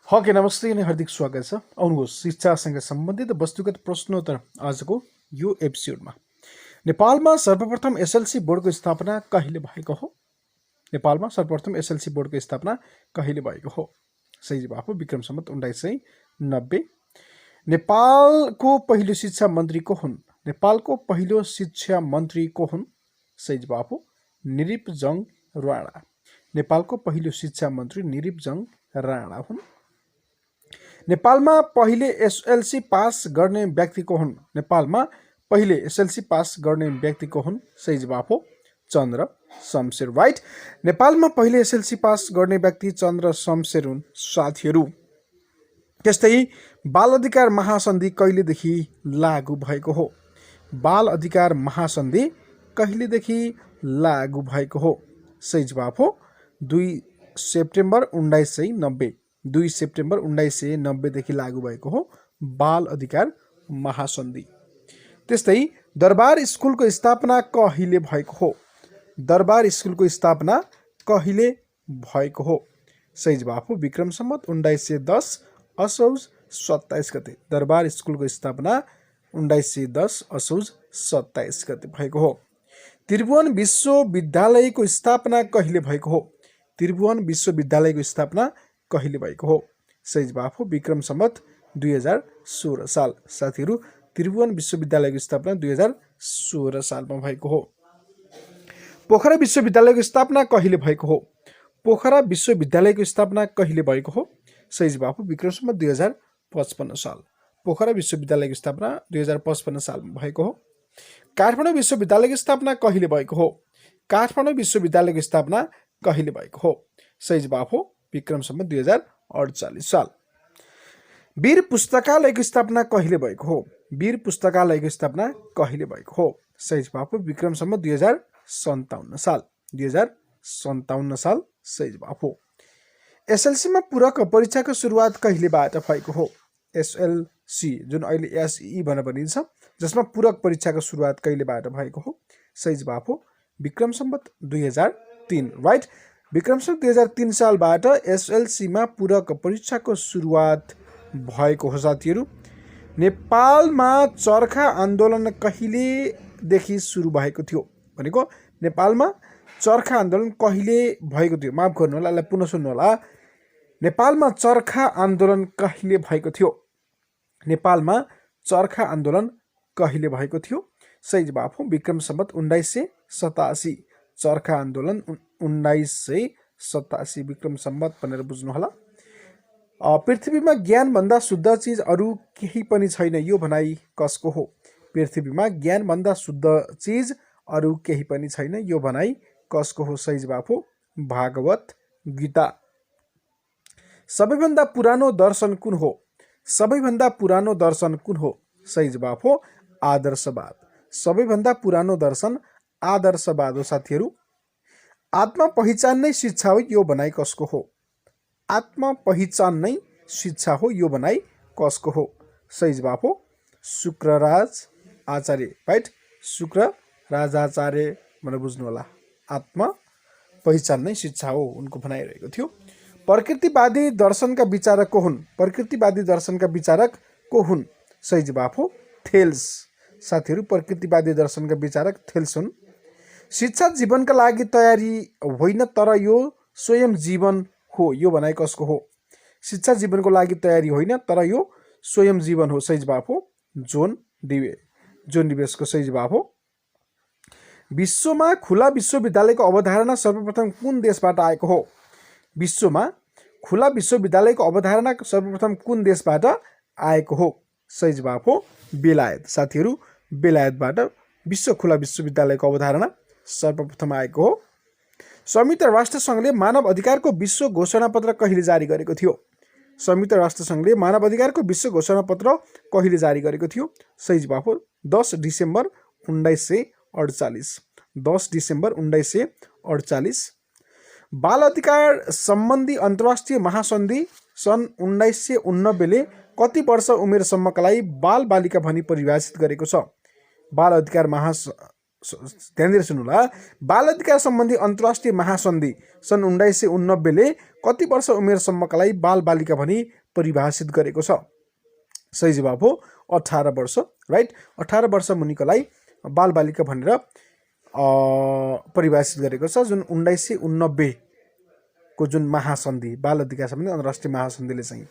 हके नमस्ते अनि हार्दिक स्वागत छ। आउनुहोस् शिक्षासँग सम्बन्धित वस्तुगत प्रश्नोत्तर आजको यो एपिसोडमा। नेपालमा सर्वप्रथम एसएलसी बोर्डको स्थापना कहिले भएको हो? नेपालमा सर्वप्रथम एसएलसी बोर्डको स्थापना कहिले भएको हो? सही जवाफ हो विक्रम सम्वत 1990। नेपालको पहिलो शिक्षा मन्त्री को हुन्? नेपालको पहिलो शिक्षा मन्त्री को हुन्? सही जवाफ हो निरिपजङ राणा। नेपालको पहिलो शिक्षा मन्त्री निरिपजङ राणा हुन्। नेपालमा पहिले एसएलसी पास गर्ने व्यक्ति को हुन्? नेपालमा पहिले एसएलसी पास गर्ने व्यक्ति को हुन्? सही जवाफ हो चन्द्र शमशेर। राइट। नेपालमा पहिले एसएलसी पास गर्ने व्यक्ति चन्द्र शमशेर हुन् साथीहरू। त्यस्तै बाल अधिकार महासन्धि कहिलेदेखि लागू भएको हो? बाल अधिकार महासन्धि कहिलेदेखि लागू भएको हो? सही जवाफ हो 2 सेप्टेम्बर 1990। 2 सेप्टेम्बर 1990 देखि लागू भएको हो बाल अधिकार महासन्धि। त्यस्तै दरबार स्कुलको स्थापना कहिले भएको हो? दरबार स्कुलको स्थापना कहिले भएको हो? सही जवाफ हो विक्रम सम्वत 1910 असौज 27 गते। दरबार स्कुलको स्थापना 1910 असौज 27 गते भएको हो। त्रिभुवन विश्वविद्यालयको स्थापना कहिले भएको हो? त्रिभुवन विश्वविद्यालयको स्थापना कहिले भएको हो? सही जवाफ हो विक्रम सम्वत 2016 साल। साथीहरू त्रिभुवन विश्वविद्यालयको स्थापना 2016 सालमा भएको हो। पोखरा विश्वविद्यालयको स्थापना कहिले भएको हो? पोखरा विश्वविद्यालयको स्थापना कहिले भएको हो? सही जवाफ हो विक्रम सम्वत 2055 साल। पोखरा विश्वविद्यालयको स्थापना 2055 सालमा भएको हो। काठमाडौँ विश्वविद्यालयको स्थापना कहिले भएको हो? काठमाडौँ विश्वविद्यालयको स्थापना कहिले भएको हो? सही जवाफ हो विक्रम सम्वत 2048 साल। वीर पुस्तकालयको स्थापना कहिले भएको हो? वीर पुस्तकालयको स्थापना कहिले भएको हो? सही जवाफ हो विक्रम सम्वत 2057 साल। 2057 साल सही जवाफ हो। एसएलसीमा पूरक परीक्षाको सुरुवात कहिलेबाट भएको हो? एसएलसी जुन अहिले एसई भनेर भनिन्छ, जसमा पूरक परीक्षाको सुरुवात कहिलेबाट भएको हो? सही जवाफ हो विक्रम सम्वत 2003। राइट। विक्रम सम्वत 2003 सालबाट एसएलसीमा पूरक परीक्षाको सुरुवात भएको हो साथीहरू। नेपालमा चरखा आन्दोलन कहिलेदेखि सुरु भएको थियो? भनेको नेपालमा चरखा आन्दोलन कहिले भएको थियो? माफ गर्नु होला, पुनः सुन्नु होला। नेपालमा चरखा आन्दोलन कहिले भएको थियो? नेपालमा चरखा आन्दोलन कहिले भएको थियो? सही जवाफ हो विक्रम सम्वत 1987। चरखा आन्दोलन 1987 विक्रम सम्वत भनेर बुझ्नु होला। पृथ्वीमा ज्ञानभन्दा शुद्ध चिज अरू केही पनि छैन, यो भनाइ कसको हो? पृथ्वीमा ज्ञानभन्दा शुद्ध चिज अरू केही पनि छैन, यो भनाइ कसको हो? सही जवाफ हो भागवत गीता। सबैभन्दा पुरानो दर्शन कुन हो? सबैभन्दा पुरानो दर्शन कुन हो? सही जवाफ हो आदर्शवाद। सबैभन्दा पुरानो दर्शन आदर्शवाद हो साथीहरू। आत्म पहिचान नै शिक्षा हो, यो भनाइ कसको हो? आत्म पहिचान नै शिक्षा हो, यो भनाइ कसको हो? सही जवाफ हो शुक्रराज आचार्य। राइट। शुक्रराज आचार्य भनेर बुझ्नु होला। आत्म पहिचान नै शिक्षा हो उनको भनाइरहेको थियो। प्रकृतिवादी दर्शनका विचारक को हुन्? प्रकृतिवादी दर्शनका विचारक को हुन्? सही जवाफ हो थेल्स। साथीहरू प्रकृतिवादी दर्शनका विचारक थेल्स हुन्। शिक्षा जीवनका लागि तयारी होइन तर यो स्वयं जीवन हो, यो भनाइ कसको हो? शिक्षा जीवनको लागि तयारी होइन तर यो स्वयं जीवन हो। सही जवाफ हो जोन डिवे। जोन डिवेसको सही जवाफ हो। विश्वमा खुला विश्वविद्यालयको अवधारणा सर्वप्रथम कुन देशबाट आएको हो? विश्वमा खुला विश्वविद्यालयको अवधारणा सर्वप्रथम कुन देशबाट आएको हो? सही जवाफ हो बेलायत। साथीहरू बेलायतबाट विश्व खुला विश्वविद्यालयको अवधारणा सर्वप्रथम आएको हो। संयुक्त राष्ट्रसङ्घले मानव अधिकारको विश्व घोषणापत्र कहिले जारी गरेको थियो? संयुक्त राष्ट्रसङ्घले मानव अधिकारको विश्व घोषणापत्र कहिले जारी गरेको थियो? सही जवाफ हो 10 डिसेम्बर 1948। 10 डिसेम्बर 1948। बाल अधिकार सम्बन्धी अन्तर्राष्ट्रिय महासन्धि सन् 1989ले कति वर्ष उमेरसम्मका लागि बाल बालिका भनी परिभाषित गरेको छ? बाल अधिकार ध्यान दिएर सुन्नुहोला। बाल अधिकार सम्बन्धी अन्तर्राष्ट्रिय महासन्धि सन् 1989 ले कति वर्ष उमेरसम्मका लागि बाल बालिका भनी परिभाषित गरेको छ? सही जवाब हो 18 वर्ष, राइट। 18 वर्ष मुनिकोलाई बाल बालिका भनेर परिभाषित गरेको छ, जुन 1989 को जुन महासन्धि बाल अधिकार सम्बन्धी अन्तर्राष्ट्रिय महासन्धिले चाहिँ।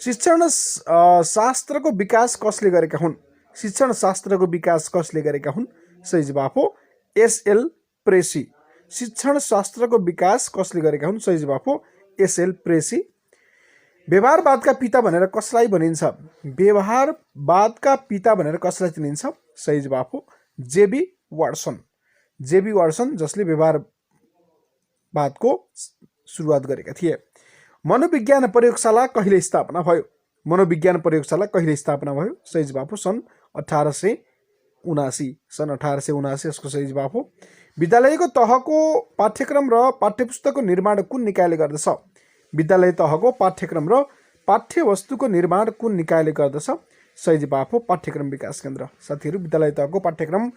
शिक्षण शास्त्रको विकास कसले गरेका हुन्? शिक्षण शास्त्रको विकास कसले गरेका हुन्? सही जवाब हो एसएल प्रेसी। शिक्षण शास्त्रको विकास कसले गरेका हुन्? सही जवाब हो एसएल प्रेसी। व्यवहारवादका पिता भनेर कसलाई भनिन्छ? व्यवहारवादका पिता भनेर कसलाई चिनिन्छ? सही जवाब हो जेबी वाटसन। जेबी वाटसन जसले व्यवहारवादको सुरुवात गरेका थिए। मनोविज्ञान प्रयोगशाला कहिले स्थापना भयो? मनोविज्ञान प्रयोगशाला कहिले स्थापना भयो? सही जवाब हो सन् 1879। सन् 1879 यसको सही जवाब हो। विद्यालयको तहको पाठ्यक्रम र पाठ्यपुस्तकको निर्माण कुन निकायले गर्दछ? विद्यालय तहको पाठ्यक्रम र पाठ्यवस्तुको निर्माण कुन निकायले गर्दछ? सही जवाब हो पाठ्यक्रम विकास केन्द्र। साथीहरू, विद्यालय तहको पाठ्यक्रम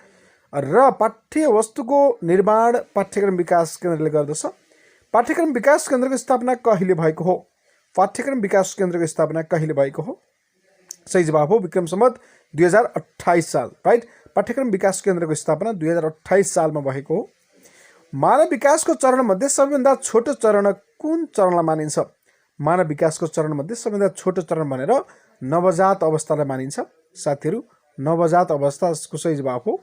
र पाठ्यवस्तुको निर्माण पाठ्यक्रम विकास केन्द्रले गर्दछ। पाठ्यक्रम विकास केन्द्रको स्थापना कहिले भएको हो? पाठ्यक्रम विकास केन्द्रको स्थापना कहिले भएको हो? सही जवाब हो विक्रम सम्वत 2028 साल, राइट। पाठ्यक्रम विकास केन्द्रको स्थापना 2028 सालमा भएको हो। मानव विकासको चरणमध्ये सबैभन्दा छोटो चरण कुन चरणलाई मानिन्छ? मानव विकासको चरणमध्ये सबैभन्दा छोटो चरण भनेर नवजात अवस्थालाई मानिन्छ। साथीहरू, नवजात अवस्थाको सही जवाब हो।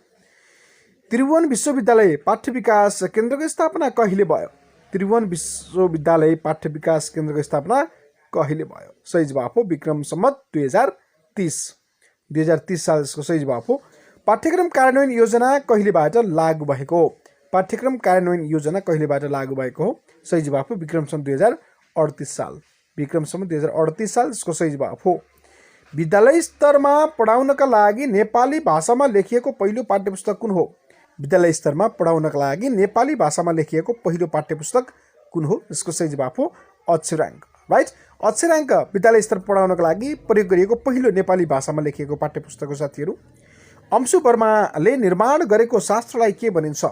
त्रिभुवन विश्वविद्यालय पाठ्य विकास केन्द्रको स्थापना कहिले भयो? त्रिभुवन विश्वविद्यालय पाठ्य विकास केन्द्रको स्थापना कहिले भयो? सही जवाब हो विक्रम सम्वत 2030 साल यसको सही जवाब हो। पाठ्यक्रम कार्यान्वयन योजना कहिलेबाट लागू भएको हो? पाठ्यक्रम कार्यान्वयन योजना कहिलेबाट लागू भएको हो? सही जवाब हो विक्रम सम्वत 2038 साल। विक्रम सम्वत 2038 साल यसको सही जवाब हो। विद्यालय स्तरमा पढाउनका लागि नेपाली भाषामा लेखिएको पहिलो पाठ्यपुस्तक कुन हो? विद्यालय स्तरमा पढाउनका लागि नेपाली भाषामा लेखिएको पहिलो पाठ्यपुस्तक कुन हो? यसको सही जवाब हो अक्षराङ्क, राइट। अक्षराङ्क विद्यालय स्तर पढाउनका लागि प्रयोग गरिएको पहिलो नेपाली भाषामा लेखिएको पाठ्यपुस्तक हो। साथीहरू, अंशु वर्माले निर्माण गरेको शास्त्रलाई के भनिन्छ?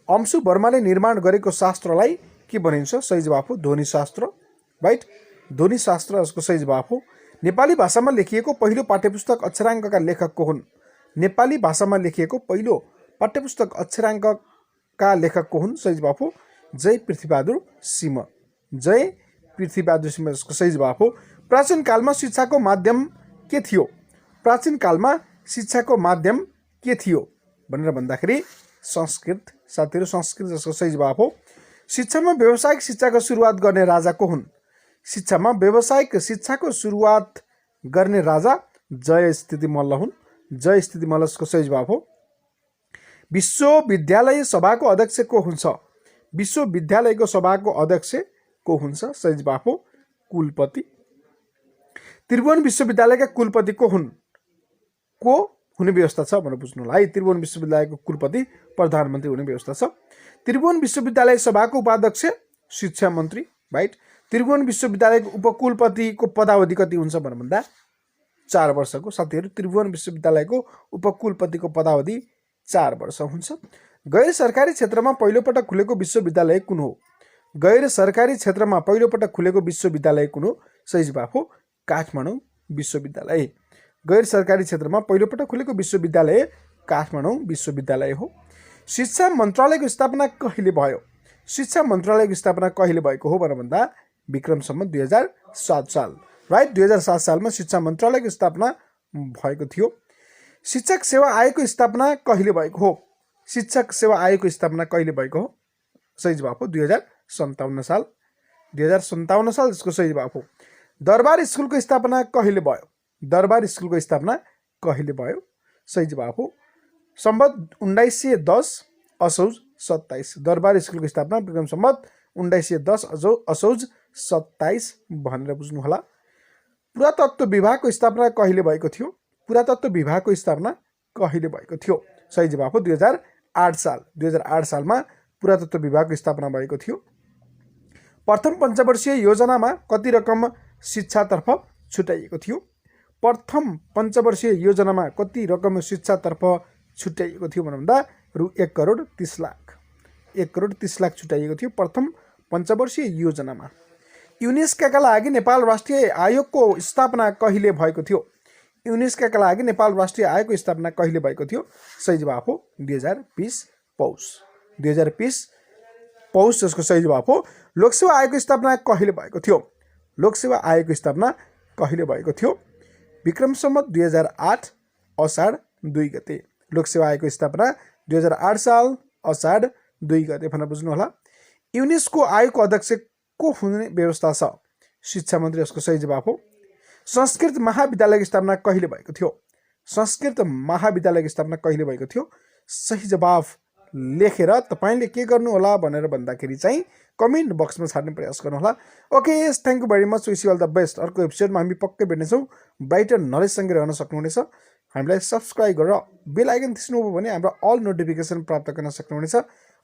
अंशु वर्माले निर्माण गरेको शास्त्रलाई के भनिन्छ? सही जवाब हो ध्वनि शास्त्र, राइट। ध्वनि शास्त्र यसको सही जवाब हो। नेपाली भाषामा लेखिएको पहिलो पाठ्यपुस्तक अक्षराङ्कका लेखक को हुन्? नेपाली भाषामा लेखिएको पहिलो पाठ्यपुस्तक अक्षराङ्कका लेखक को हुन्? सही जवाब हो जय पृथ्वीबहादुर सिंह। जय पृथ्वीबहादुर सिंह यसको सही जवाब हो। प्राचीन कालमा शिक्षाको माध्यम के थियो? प्राचीन कालमा शिक्षाको माध्यम के थियो भनेर भन्दाखेरि संस्कृत। साथीहरू, संस्कृत यसको सही जवाब हो। शिक्षामा व्यावसायिक शिक्षाको सुरुवात गर्ने राजा को हुन्? शिक्षामा व्यावसायिक शिक्षाको सुरुवात गर्ने राजा जय स्थिति मल्ल हुन्। जय स्थिति मल्ल यसको सही जवाब हो। विश्वविद्यालय सभाको अध्यक्ष को हुन्छ? विश्वविद्यालयको सभाको अध्यक्ष को हुन्छ? सही जवाब हो कुलपति। त्रिभुवन विश्वविद्यालयका कुलपति को हुन्? को हुने व्यवस्था छ भनेर बुझ्नु होला है। त्रिभुवन विश्वविद्यालयको कुलपति प्रधानमन्त्री हुने व्यवस्था छ। त्रिभुवन विश्वविद्यालय सभाको उपाध्यक्ष शिक्षा मन्त्री, राइट। त्रिभुवन विश्वविद्यालयको उपकुलपतिको पदावधि कति हुन्छ भनेर भन्दा 4 वर्षको। साथीहरू, त्रिभुवन विश्वविद्यालयको उपकुलपतिको पदावधि 4 वर्ष हुन्छ। गैर सरकारी क्षेत्रमा पहिलोपटक खुलेको विश्वविद्यालय कुन हो? गैर सरकारी क्षेत्रमा पहिलोपटक खुलेको विश्वविद्यालय कुन हो? सही जवाब हो काठमाडौँ विश्वविद्यालय। गैर सरकारी क्षेत्रमा पहिलोपटक खुलेको विश्वविद्यालय काठमाडौँ विश्वविद्यालय हो। शिक्षा मन्त्रालयको स्थापना कहिले भयो? शिक्षा मन्त्रालयको स्थापना कहिले भएको हो भनेर भन्दा विक्रम सम्वत 2007 साल, राइट। 2007 सालमा शिक्षा मन्त्रालयको स्थापना भएको थियो। शिक्षक सेवा आयोगको स्थापना कहिले भएको हो? शिक्षक सेवा आयोगको स्थापना कहिले भएको हो? सही जवाब हो 2057 साल। 2057 साल यसको सही जवाब हो। दरबार स्कुलको स्थापना कहिले भयो? दरबार स्कुलको स्थापना कहिले भयो? सही जवाब हो सम्वत 1910 असौज 27। दरबार स्कुलको स्थापना विक्रम सम्वत 1910 असौज 27 भनेर बुझ्नु होला। पुरातत्व विभागको स्थापना कहिले भएको थियो? पुरातत्व विभागको स्थापना कहिले भएको थियो? सही जवाब हो 2008 साल। 2008 सालमा पुरातत्व विभागको स्थापना भएको थियो। प्रथम पञ्चवर्षीय योजनामा कति रकम शिक्षातर्फ छुट्याइएको थियो? प्रथम पञ्चवर्षीय योजनामा कति रकम शिक्षातर्फ छुट्याइएको थियो भन्दा रु 1,30,00,000 1,30,00,000 छुट्याइएको थियो प्रथम पञ्चवर्षीय योजनामा। युनेस्कोका लागि नेपाल राष्ट्रिय आयोगको स्थापना कहिले भएको थियो? युनेस्कोका लागि नेपाल राष्ट्रिय आयोगको स्थापना कहिले भएको थियो? सही जवाफ हो 2020 पौष 2020 पौष जसको सही जवाफ हो। लोकसेवा आयोगको स्थापना कहिले भएको थियो? लोकसेवा आयोगको स्थापना कहिले भएको थियो? विक्रम सम्वत 2008 असाढ 2 गते। लोकसेवा आयोगको स्थापना 2008 साल असाढ 2 गते भनेर बुझ्नुहोला। युनेस्को आयोगको अध्यक्ष को हुने व्यवस्था छ? शिक्षा मन्त्री यसको सही जवाफ हो। संस्कृत महाविद्यालयको स्थापना कहिले भएको थियो? संस्कृत महाविद्यालयको स्थापना कहिले भएको थियो? सही जवाफ लेखेर तपाईँले के गर्नु होला भनेर भन्दाखेरि चाहिँ कमेन्ट बक्समा छाड्ने प्रयास गर्नुहोला। Okay, thank you very much, wish you all the best. अर्को एपिसोडमा हामी पक्कै भेट्नेछौँ। ब्राइटर नलेजसँगै रहन सक्नुहुनेछ। हामीलाई सब्सक्राइब गरेर बेल आइकन थिच्नुभयो भने हाम्रो अल नोटिफिकेसन प्राप्त गर्न सक्नुहुनेछ।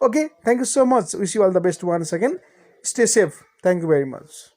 Okay, thank you so much, wish you all the best once again. Stay safe, thank you very much.